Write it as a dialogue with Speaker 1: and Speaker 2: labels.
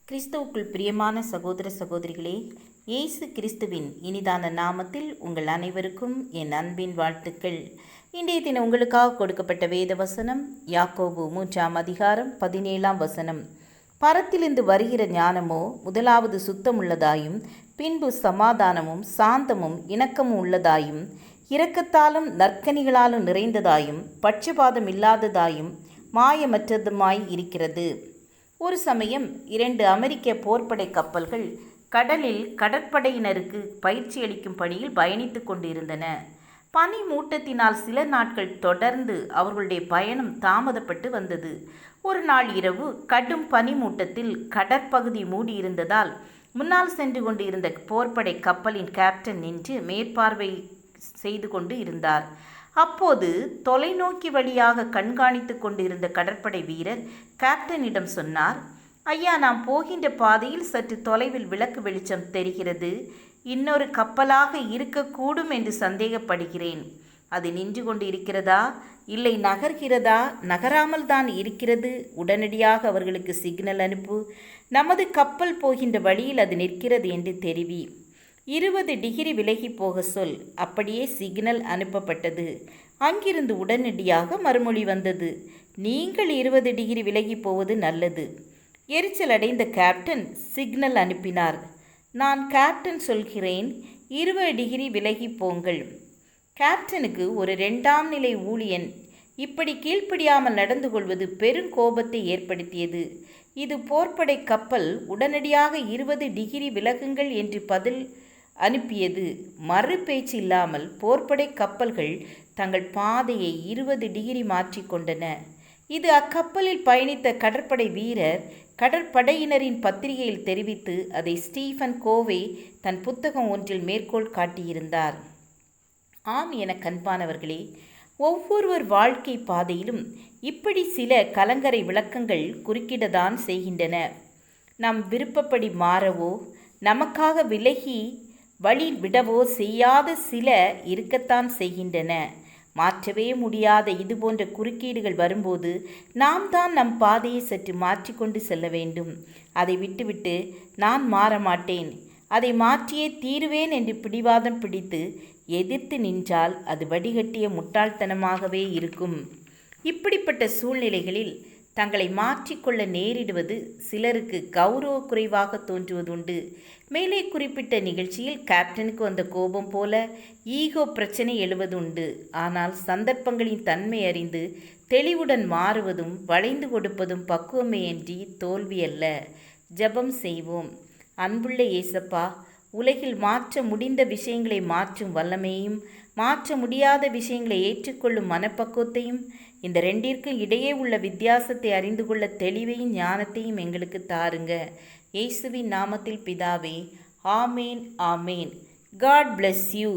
Speaker 1: கிறிஸ்துவுக்குள் பிரியமான சகோதர சகோதரிகளே, இயேசு கிறிஸ்துவின் இனிதான நாமத்தில் உங்கள் அனைவருக்கும் என் அன்பின் வாழ்த்துக்கள். இன்றைய தினம் உங்களுக்காக கொடுக்கப்பட்ட வேத வசனம் யாக்கோபு 3:17. பரத்திலிருந்து வருகிற ஞானமோ முதலாவது சுத்தமுள்ளதாயும், பின்பு சமாதானமும் சாந்தமும் இணக்கமும் உள்ளதாயும், இரக்கத்தாலும் நற்கனிகளாலும் நிறைந்ததாயும், பட்சபாதம் இல்லாததாயும், மாயமற்றதுமாய் இருக்கிறது. ஒரு சமயம் 2 அமெரிக்க போர்ப்படை கப்பல்கள் கடலில் கடற்படையினருக்கு பயிற்சி அளிக்கும் பணியில் பயணித்து கொண்டிருந்தன. பனி மூட்டத்தினால் சில நாட்கள் தொடர்ந்து அவர்களுடைய பயணம் தாமதப்பட்டு வந்தது. ஒரு நாள் இரவு கடும் பனிமூட்டத்தில் கடற்பகுதி மூடியிருந்ததால் முன்னால் சென்று கொண்டு இருந்த போர்ப்படை கப்பலின் கேப்டன் நின்று மேற்பார்வை செய்து கொண்டு இருந்தார். அப்போது தொலைநோக்கி வழியாக கண்காணித்து கொண்டிருந்த கடற்படை வீரர் கேப்டனிடம் சொன்னார், ஐயா, நாம் போகின்ற பாதையில் சற்று தொலைவில் விளக்கு வெளிச்சம் தெரிகிறது. இன்னொரு கப்பலாக இருக்கக்கூடும் என்று சந்தேகப்படுகிறேன். அது நின்று கொண்டு இருக்கிறதா, இல்லை நகர்கிறதா? நகராமல் தான் இருக்கிறது. உடனடியாக அவர்களுக்கு சிக்னல் அனுப்பு. நமது கப்பல் போகின்ற வழியில் அது நிற்கிறது என்று தெரிவி. 20 டிகிரி விலகி போக சொல். அப்படியே சிக்னல் அனுப்பப்பட்டது. அங்கிருந்து உடனடியாக மறுமொழி வந்தது, நீங்கள் 20 டிகிரி விலகி போவது நல்லது. எரிச்சல் அடைந்த கேப்டன் சிக்னல் அனுப்பினார். நான் கேப்டன் சொல்கிறேன், 20 டிகிரி விலகி போங்கள். கேப்டனுக்கு ஒரு 2ஆம் நிலை ஊழியன் இப்படி கீழ்ப்படியாமல் நடந்து கொள்வது பெருங்கோபத்தை ஏற்படுத்தியது. இது போர்ப்படை கப்பல் உடனடியாக 20 டிகிரி விலகுங்கள் என்று பதில் அனுப்பியது. மறு பேச்சு இல்லாமல் போர்ப்படை கப்பல்கள் தங்கள் பாதையை 20 டிகிரி மாற்றிக்கொண்டன. இது அக்கப்பலில் பயணித்த கடற்படை வீரர் கடற்படையினரின் பத்திரிகையில் தெரிவித்து அதை ஸ்டீஃபன் கோவே தன் புத்தகம் ஒன்றில் மேற்கோள் காட்டியிருந்தார். ஆம் என கண்பானவர்களே, ஒவ்வொருவர் வாழ்க்கை பாதையிலும் இப்படி சில கலங்கரை விளக்கங்கள் குறுக்கிடத்தான் செய்கின்றன. நம் விருப்பப்படி மாறவோ நமக்காக விலகி வழி விடவோ செய்யாத சில இருக்கத்தான் செய்கின்றன. மாற்றவே முடியாத இதுபோன்ற குறுக்கீடுகள் வரும்போது நாம் தான் நம் பாதையை சற்று மாற்றிக்கொண்டு செல்ல வேண்டும். அதை விட்டுவிட்டு நான் மாற மாட்டேன், அதை மாற்றியே தீருவேன் என்று பிடிவாதம் பிடித்து எதிர்த்து நின்றால் அது வடிகட்டிய முட்டாள்தனமாகவே இருக்கும். இப்படிப்பட்ட சூழ்நிலைகளில் தங்களை மாற்றிக்கொள்ள நேரிடுவது சிலருக்கு கௌரவ குறைவாக தோன்றுவதுண்டு. மேலே குறிப்பிட்ட நிகழ்ச்சியில் கேப்டனுக்கு வந்த கோபம் போல ஈகோ பிரச்சனை எழுவதுண்டு. ஆனால் சந்தர்ப்பங்களின் தன்மை அறிந்து தெளிவுடன் மாறுவதும் வளைந்து கொடுப்பதும் பக்குவமேயன்றி தோல்வி அல்ல. ஜெபம் செய்வோம். அன்புள்ள இயேசப்பா, உலகில் மாற்ற முடிந்த விஷயங்களை மாற்றும் வல்லமையும் மாற்ற முடியாத விஷயங்களை ஏற்றுக்கொள்ளும் மனப்பக்குவத்தையும் இந்த ரெண்டிற்கும் இடையே உள்ள வித்தியாசத்தை அறிந்து கொள்ள தெளிவையும் ஞானத்தையும் எங்களுக்கு தாருங்க. இயேசுவின் நாமத்தில் பிதாவே, ஆமேன் ஆமேன். God bless you.